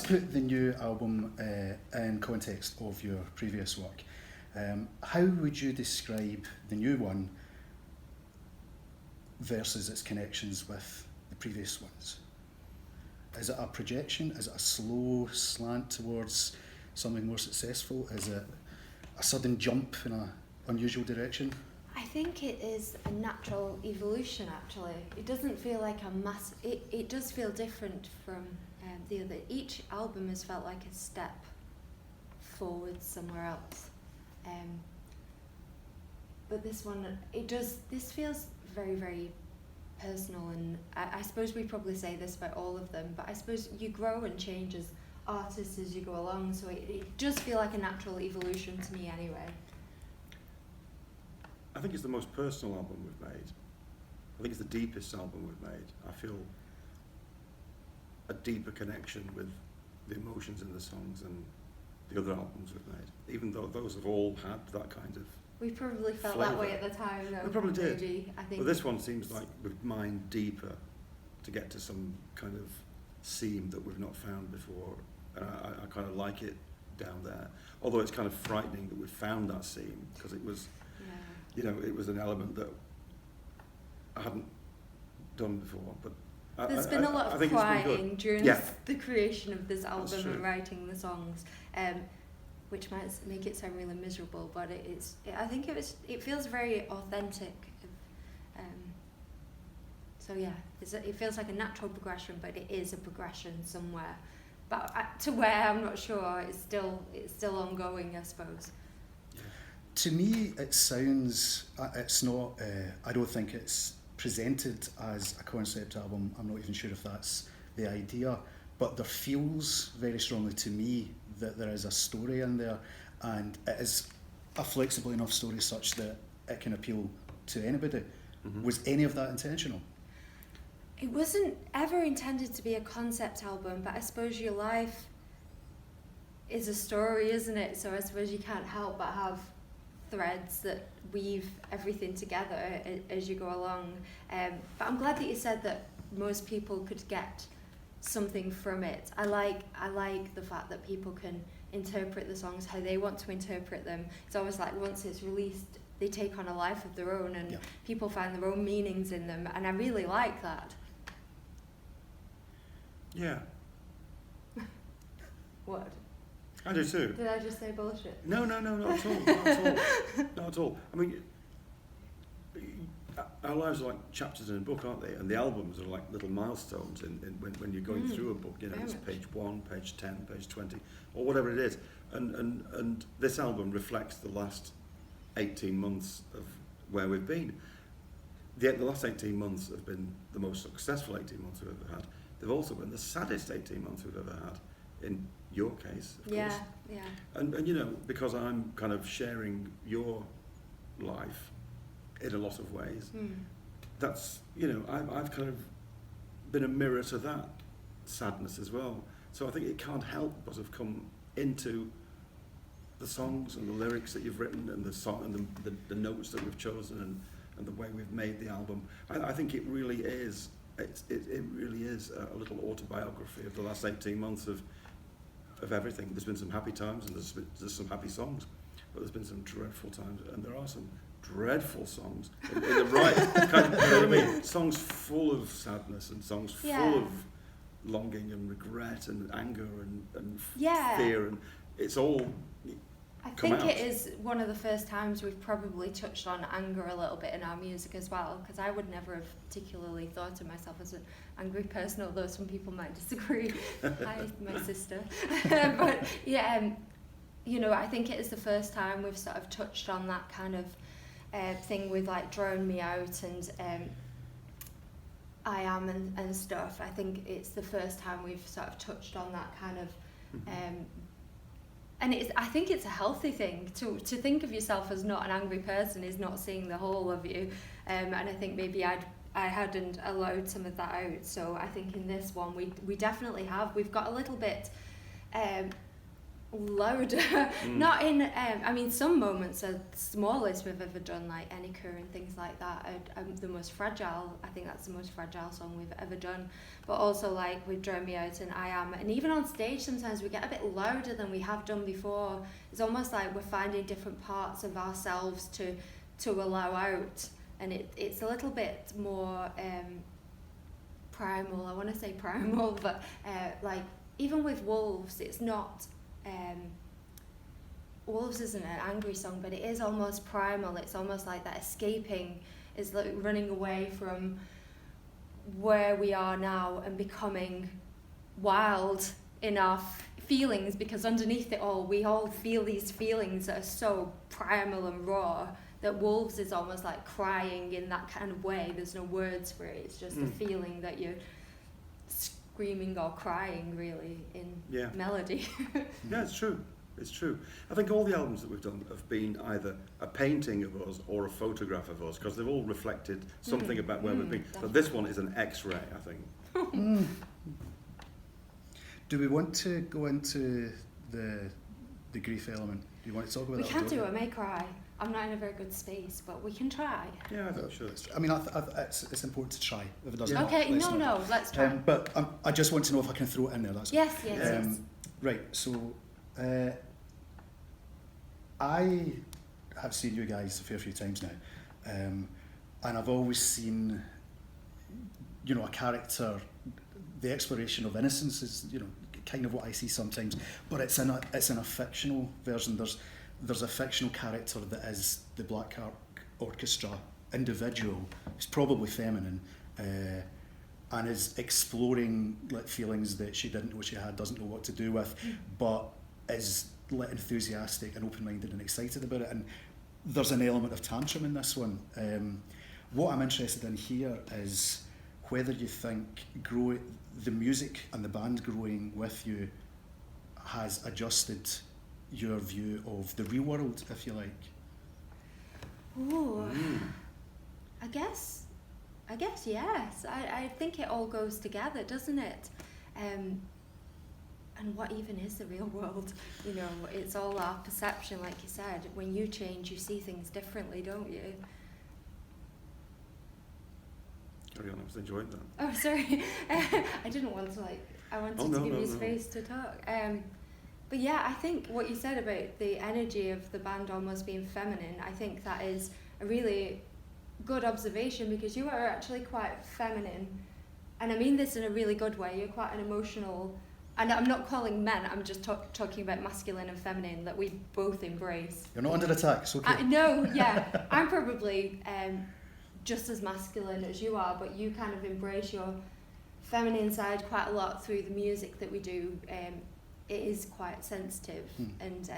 put the new album in context of your previous work. How would you describe the new one versus its connections with the previous ones? Is it a projection? Is it a slow slant towards something more successful? Is it a sudden jump in an unusual direction? I think it is a natural evolution, actually. It doesn't feel like a mass... It does feel different from the other. Each album has felt like a step forward somewhere else. But this one, this feels very, very personal, and I suppose we probably say this about all of them, but I suppose you grow and change as artists as you go along, so it does feel like a natural evolution to me anyway. I think it's the most personal album we've made. I think it's the deepest album we've made. I feel a deeper connection with the emotions in the songs than the other albums we've made, even though those have all had that kind of We probably felt flavour. that way at the time, though. We probably did. Maybe, I think. But this one seems like we've mined deeper to get to some kind of seam that we've not found before. And I kind of like it down there. Although it's kind of frightening that we've found that seam, because it was, you know, it was an element that I hadn't done before. But There's been a lot of crying during the creation of this album and writing the songs. Which might make it sound really miserable, but I think it feels very authentic. So yeah, it feels like a natural progression, but it is a progression somewhere. But to where, I'm not sure. It's still ongoing, I suppose. To me, it sounds. It's not. I don't think it's presented as a concept album. I'm not even sure if that's the idea. But there feels very strongly to me that there is a story in there, and it is a flexible enough story such that it can appeal to anybody. Mm-hmm. Was any of that intentional? It wasn't ever intended to be a concept album, but I suppose your life is a story, isn't it? So I suppose you can't help but have threads that weave everything together as you go along. But I'm glad that you said that most people could get something from it. I like the fact that people can interpret the songs how they want to interpret them. It's always like once it's released, they take on a life of their own, and people find their own meanings in them, and I really like that. Yeah. What? I do too. Did I just say bullshit? No, not at all. Not at all. Not at all. I mean, our lives are like chapters in a book, aren't they? And the albums are like little milestones when you're going through a book. You know, it's page 1, page 10, page 20, or whatever it is. And this album reflects the last 18 months of where we've been. The last 18 months have been the most successful 18 months we've ever had. They've also been the saddest 18 months we've ever had, in your case, of course. Yeah. And you know, because I'm kind of sharing your life in a lot of ways, that's, you know, I've kind of been a mirror to that sadness as well. So I think it can't help but have come into the songs and the lyrics that you've written, and the song and the notes that we've chosen, and the way we've made the album. I think it really is. It really is a little autobiography of the last 18 months of everything. There's been some happy times, and there's some happy songs, but there's been some dreadful times, and there are some dreadful songs in the right kind of, you know what I mean? Songs full of sadness, and songs full of longing and regret and anger and fear, and it's all I think it is one of the first times we've probably touched on anger a little bit in our music as well, because I would never have particularly thought of myself as an angry person, although some people might disagree. Hi, my sister. But yeah, you know, I think it is the first time we've sort of touched on that kind of thing with like Drone Me Out and I Am and stuff. I think it's the first time we've sort of touched on that kind of and I think it's a healthy thing to think of yourself as not an angry person is not seeing the whole of you, and I think maybe I hadn't allowed some of that out. So I think in this one we definitely have. We've got a little bit louder. Not in, I mean, some moments are the smallest we've ever done, like Enika and things like that. The most fragile, I think that's the most fragile song we've ever done. But also like with Drown Me Out and I Am. And even on stage sometimes we get a bit louder than we have done before. It's almost like we're finding different parts of ourselves to allow out. And it's a little bit more primal, I want to say primal, but like even with Wolves, it's not... Wolves isn't an angry song, but it is almost primal. It's almost like that escaping, is like running away from where we are now and becoming wild in our feelings, because underneath it all, we all feel these feelings that are so primal and raw, that Wolves is almost like crying in that kind of way. There's no words for it. It's just a feeling that you're screaming or crying, really, in melody. Yeah, it's true. It's true. I think all the albums that we've done have been either a painting of us or a photograph of us, because they've all reflected something about where we've been. Definitely. But this one is an X-ray, I think. Do we want to go into the grief element? Do you want to talk about We that? can do it. I may cry. I'm not in a very good space, but we can try. Yeah, I think we should. I mean, it's important to try. If it doesn't work, Okay, let's not. let's try. But I just want to know if I can throw it in there. That's all. Yes. Right, so I have seen you guys a fair few times now, and I've always seen, a character. The exploration of innocence is, kind of what I see sometimes, but it's in a fictional version. There's a fictional character that is the Blackheart Orchestra individual. It's probably feminine, and is exploring like feelings that she didn't know she had, doesn't know what to do with, but is like enthusiastic and open-minded and excited about it. And there's an element of tantrum in this one. What I'm interested in here is whether you think the music and the band growing with you has adjusted your view of the real world, if you like. Ooh, I guess yes. I think it all goes together, doesn't it? And what even is the real world? It's all our perception, like you said. When you change, you see things differently, don't you? Carry on, I was enjoying that. Oh, sorry. I didn't want to I wanted to give you space to talk. But yeah, I think what you said about the energy of the band almost being feminine, I think that is a really good observation, because you are actually quite feminine. And I mean this in a really good way. You're quite an emotional, and I'm not calling men, I'm just talking about masculine and feminine, that we both embrace. You're not under attack, it's okay. No, yeah. I'm probably just as masculine as you are, but you kind of embrace your feminine side quite a lot through the music that we do. It is quite sensitive, and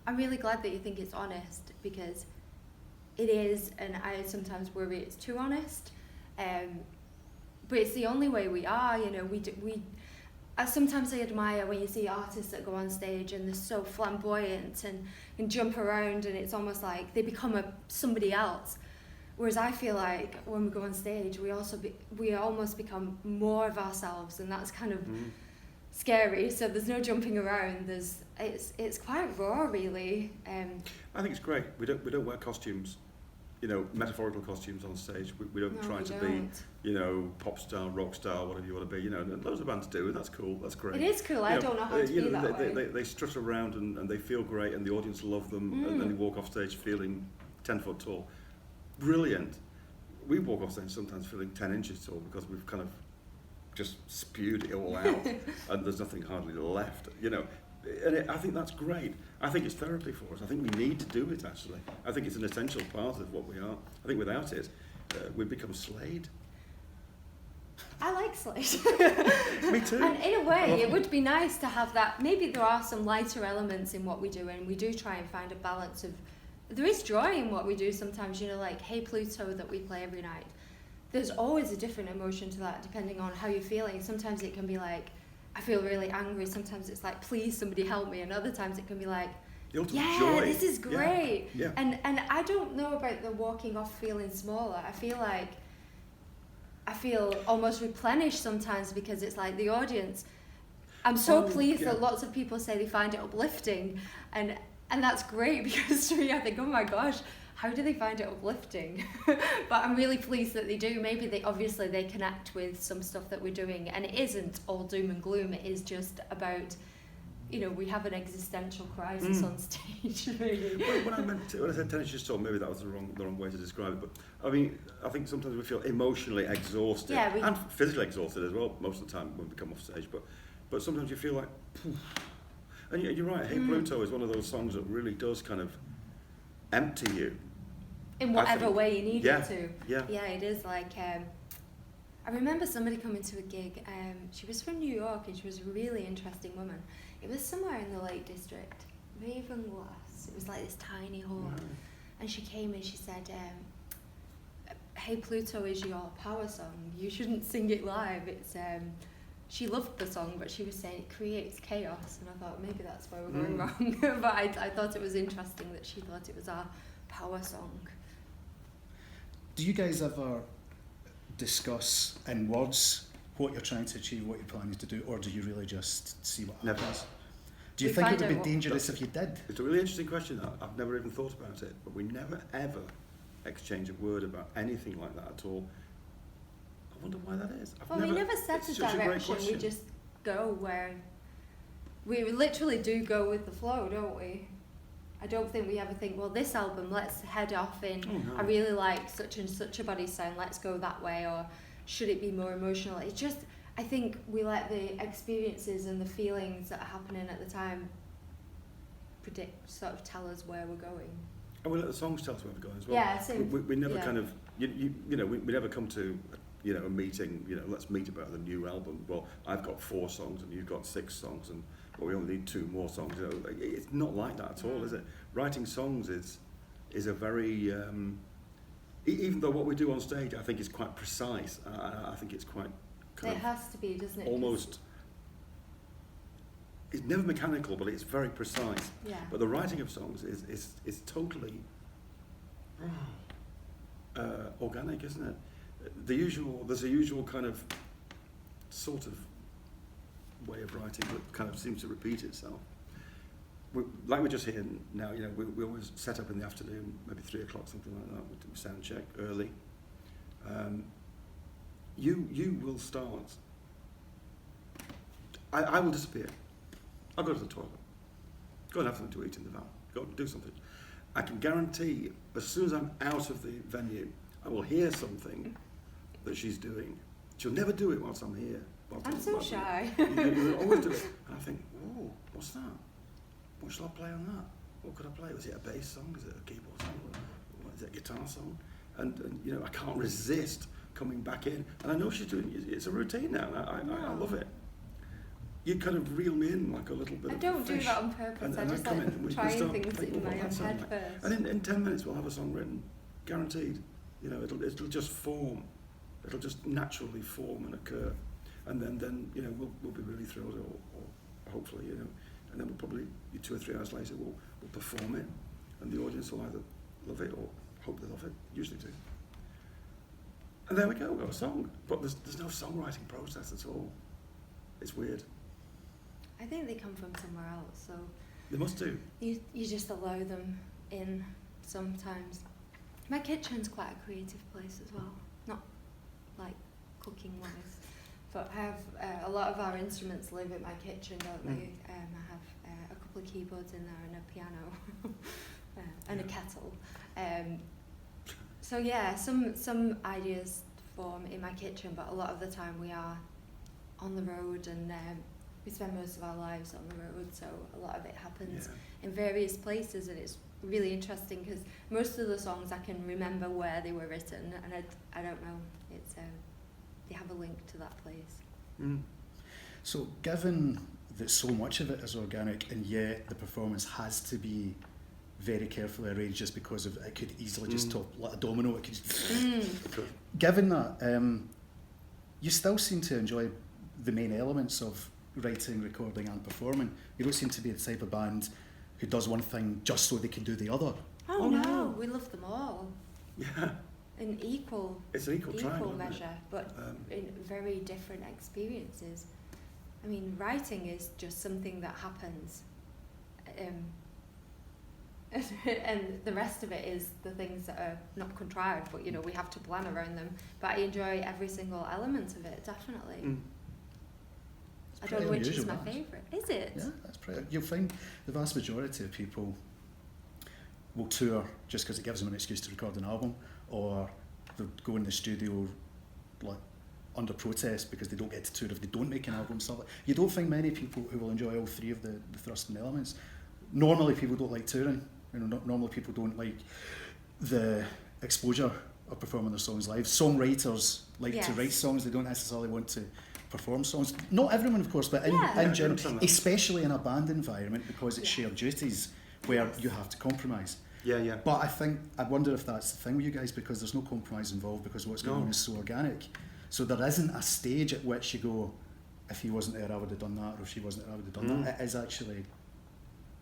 I'm really glad that you think it's honest, because it is, and I sometimes worry it's too honest, but it's the only way we are. Sometimes I admire when you see artists that go on stage and they're so flamboyant and can jump around, and it's almost like they become somebody else. Whereas I feel like when we go on stage, we almost become more of ourselves, and that's kind of scary. So there's no jumping around. It's quite raw, really. I think it's great. We don't wear costumes, metaphorical costumes on stage. We don't try to be, pop star, rock star, whatever you want to be. And loads of bands do, and that's cool. That's great. It is cool. I don't know how to be that way. They strut around and they feel great, and the audience love them, and then they walk off stage feeling 10 foot tall. Brilliant. We walk off stage sometimes feeling 10 inches tall, because we've kind of just spewed it all out and there's nothing hardly left, and I think that's great. I think it's therapy for us. I think we need to do it, actually. I think it's an essential part of what we are. I think without it, we'd become Slade. I like Slade. Me too. And in a way, it would be nice to have that. Maybe there are some lighter elements in what we do, and we do try and find a balance of... There is joy in what we do sometimes, like Hey Pluto that we play every night. There's always a different emotion to that, depending on how you're feeling. Sometimes it can be like, I feel really angry. Sometimes it's like, please, somebody help me. And other times it can be like, yeah, joy. This is great. Yeah. And I don't know about the walking off feeling smaller. I feel almost replenished sometimes, because it's like the audience, I'm so pleased that lots of people say they find it uplifting, and that's great, because to me I think, oh my gosh, how do they find it uplifting? But I'm really pleased that they do. Maybe they connect with some stuff that we're doing, and it isn't all doom and gloom. It is just about, we have an existential crisis on stage. Really. When I said tenacious tone, maybe that was the wrong way to describe it. But I mean, I think sometimes we feel emotionally exhausted and physically exhausted as well most of the time when we come off stage. But sometimes you feel like, poof. And you're right. Hey Pluto is one of those songs that really does kind of empty you. In whatever way you need it to. Yeah. Yeah, it is like. I remember somebody coming to a gig. She was from New York, and she was a really interesting woman. It was somewhere in the Lake District, Ravenglass. It was like this tiny hall. Wow. And she came and she said, "Hey Pluto is your power song. You shouldn't sing it live. It's." She loved the song, but she was saying it creates chaos, and I thought maybe that's where we're going wrong. But I thought it was interesting that she thought it was our power song. Do you guys ever discuss in words what you're trying to achieve, what you're planning to do, or do you really just see what happens? Do you think it would be dangerous if you did? It's a really interesting question. I've never even thought about it, but we never ever exchange a word about anything like that at all. I wonder why that is. We never set a direction. We just go where we literally do go with the flow, don't we? I don't think we ever think, well, this album, let's head off in. Oh, no. I really like such and such a body sound. Let's go that way, or should it be more emotional? It's just, I think we let the experiences and the feelings that are happening at the time sort of tell us where we're going. And we let the songs tell us where we're going as well. Yeah, same. We never kind of, we never come to, a meeting, let's meet about the new album. Well, I've got 4 songs and you've got 6 songs, and we only need 2 more songs. It's not like that at all, is it? Writing songs is a very, even though what we do on stage, I think is quite precise. I think it's quite it has to be, doesn't it? Almost, it's never mechanical, but it's very precise. Yeah. But the writing of songs is totally organic, isn't it? There's a usual kind of sort of way of writing that kind of seems to repeat itself. Like we're just here now, we always set up in the afternoon, maybe 3 o'clock, something like that. We do sound check early. You will start. I will disappear. I'll go to the toilet. Go and have something to eat in the van. Go and do something. I can guarantee, as soon as I'm out of the venue, I will hear something that she's doing. She'll never do it whilst I'm here. I'm so shy. You always do it. And I think, oh, what's that? What shall I play on that? What could I play? Was it a bass song? Is it a keyboard song? Is it a guitar song? And I can't resist coming back in. And I know she's doing it. It's a routine now. I love it. You kind of reel me in like a little bit. I don't do that on purpose. I just like trying things in my own head first. And in 10 minutes we'll have a song written, guaranteed. It'll just form. It'll just naturally form and occur. And then we'll be really thrilled, or hopefully, and then we'll probably 2 or 3 hours later we'll perform it, and the audience will either love it or hope they love it. Usually do. And there we go. We've got a song, but there's no songwriting process at all. It's weird. I think they come from somewhere else, so they must do. You just allow them in sometimes. My kitchen's quite a creative place as well, not like cooking wise. But I have a lot of our instruments live in my kitchen, don't they? I have a couple of keyboards in there and a piano and a kettle. So yeah, some ideas form in my kitchen, but a lot of the time we are on the road, and we spend most of our lives on the road, so a lot of it happens in various places, and it's really interesting because most of the songs I can remember where they were written, and I don't know, it's they have a link to that place. So given that so much of it is organic, and yet the performance has to be very carefully arranged just because of it could easily just top like a domino, it could just given that, you still seem to enjoy the main elements of writing, recording and performing. You don't seem to be the type of band who does one thing just so they can do the other. Oh no, we love them all. Yeah. In equal triangle, measure, but in very different experiences. I mean, writing is just something that happens. And the rest of it is the things that are not contrived, but, you know, we have to plan around them. But I enjoy every single element of it, definitely. Mm. I don't know which is my favourite. Is it? Yeah, that's pretty. You'll find the vast majority of people will tour just because it gives them an excuse to record an album, or they'll go in the studio like under protest because they don't get to tour if they don't make an album. Stuff like. You don't find many people who will enjoy all three of the thrust and elements. Normally people don't like touring. You know, normally people don't like the exposure of performing their songs live. Songwriters like to write songs, they don't necessarily want to perform songs. Not everyone, of course, but in general, especially in a band environment, because it's shared duties where you have to compromise. Yeah. But I wonder if that's the thing with you guys, because there's no compromise involved, because what's going on is so organic. So there isn't a stage at which you go, if he wasn't there, I would have done that, or if she wasn't there, I would have done that. It is actually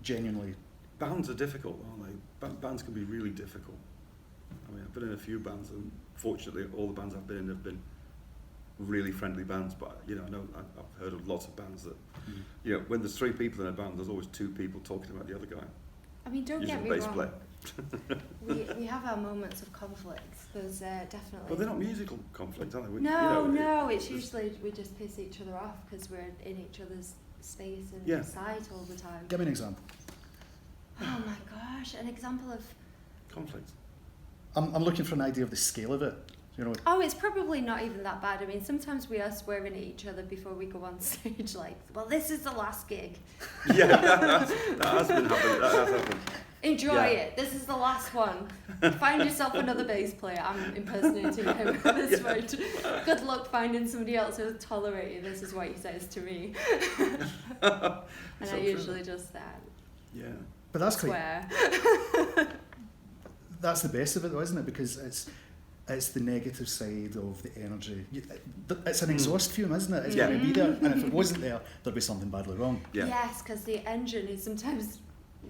genuinely... Bands are difficult, aren't they? Bands can be really difficult. I mean, I've been in a few bands, and fortunately all the bands I've been in have been really friendly bands, but you know, I've heard of lots of bands that, you know, when there's three people in a band, there's always two people talking about the other guy. I mean, don't usually get me bass wrong. Player. we have our moments of conflict. There's definitely... But they're not musical conflicts, are they? No, it's usually we just piss each other off because we're in each other's space and sight all the time. Give me an example. Oh my gosh, an example of... Conflicts. I'm looking for an idea of the scale of it. You know. Oh, it's probably not even that bad. I mean, sometimes we are swearing at each other before we go on stage, like, well, this is the last gig. Yeah, that has been happening. That has happened. Enjoy it. This is the last one. Find yourself another bass player. I'm impersonating him at this point. Good luck finding somebody else who'll tolerate you. This is what he says to me. And so I usually just yeah. But that's swear. That's the best of it, though, isn't it? Because it's the negative side of the energy. It's an exhaust fume, isn't it? It's going to be there, and if it wasn't there, there'd be something badly wrong. Yeah. Yes, because the engine is sometimes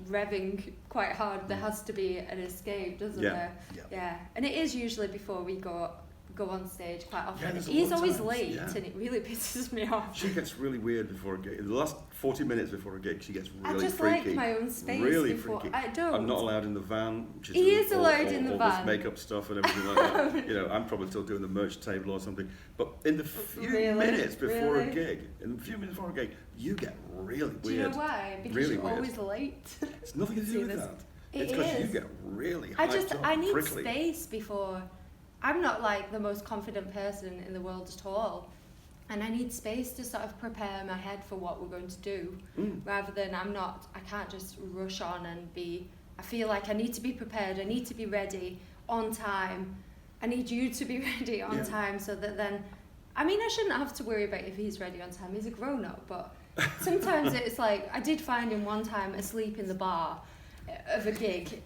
revving quite hard. There has to be an escape, doesn't there? Yeah. And it is usually before we go on stage quite often. He's always late, and it really pisses me off. She gets really weird before a gig. In the last 40 minutes before a gig, she gets really freaky. I just like my own space really before. Freaky. I don't. I'm not allowed in the van. He is allowed in the all van. This makeup stuff and everything like that. You know, I'm probably still doing the merch table or something. But in the few minutes before a gig, you get really weird. Do you know why? Because really you're weird. Always late. It's nothing to do with that. It's because you get really hyped up, I need prickly. space before. I'm not like the most confident person in the world at all, and I need space to sort of prepare my head for what we're going to do, rather than I can't just rush on and I feel like I need to be prepared, I need to be ready on time, I need you to be ready on time, so that then, I mean, I shouldn't have to worry about if he's ready on time, he's a grown-up, but sometimes it's like, I did find him one time asleep in the bar of a gig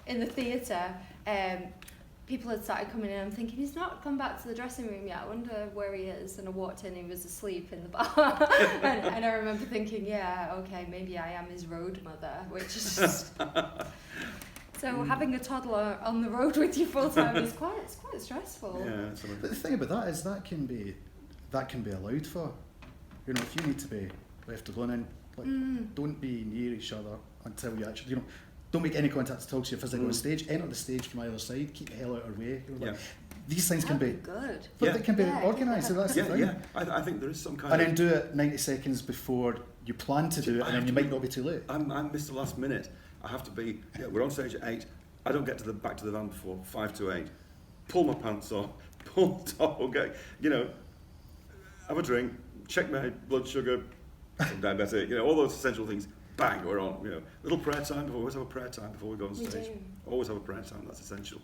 in the theatre. People had started coming in, I'm thinking, he's not come back to the dressing room yet, I wonder where he is, and I walked in, he was asleep in the bar. and I remember thinking, okay, maybe I am his road mother, which is just... So having a toddler on the road with you full time is quite stressful. Yeah, but the thing about that is that can be allowed for. You know, if you need to be left alone, and don't be near each other until you actually, you know, don't make any contact at all to your physical on stage. Enter the stage from either side. Keep the hell out of our way. You know, these things can be good, but they can be organised. So that's the thing. I think there is some kind. And then do it 90 seconds before you plan to do it, and then you might not be too late. I'm Mr. Last Minute. I have to be. We're on stage at 8. I don't get to back to the van before 5 to 8. Pull my pants off. Pull the top. Okay. You know, have a drink. Check my blood sugar. I'm diabetic. You know, all those essential things. Bang, we're on. You know, little prayer time before. Always have a prayer time before we go on stage. Always have a prayer time. That's essential.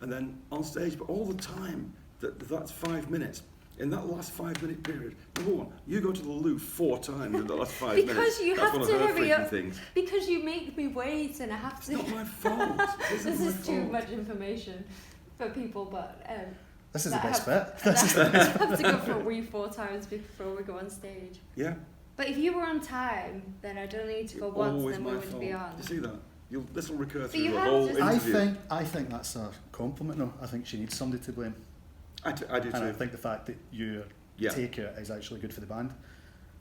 And then on stage, but all the time. That's 5 minutes. In that last 5-minute period, number one, you go to the loo 4 times in the last 5 minutes. Because you That's have to hurry up. Things. Because you make me wait, and I have to. It's not my fault. This is too much information for people, but. This is the best bit. I have to go for a wee 4 times before we go on stage. Yeah. But if you were on time, then I don't need to go once, then we would be on. You see that? This will recur But through you the have whole to- interview. I think that's a compliment. No, I think she needs somebody to blame. I do too. And I think the fact that you take it is actually good for the band.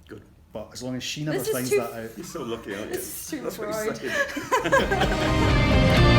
Good. But as long as she never This is finds too that out. You're so lucky, aren't you? This is too That's what Freud. he's saying.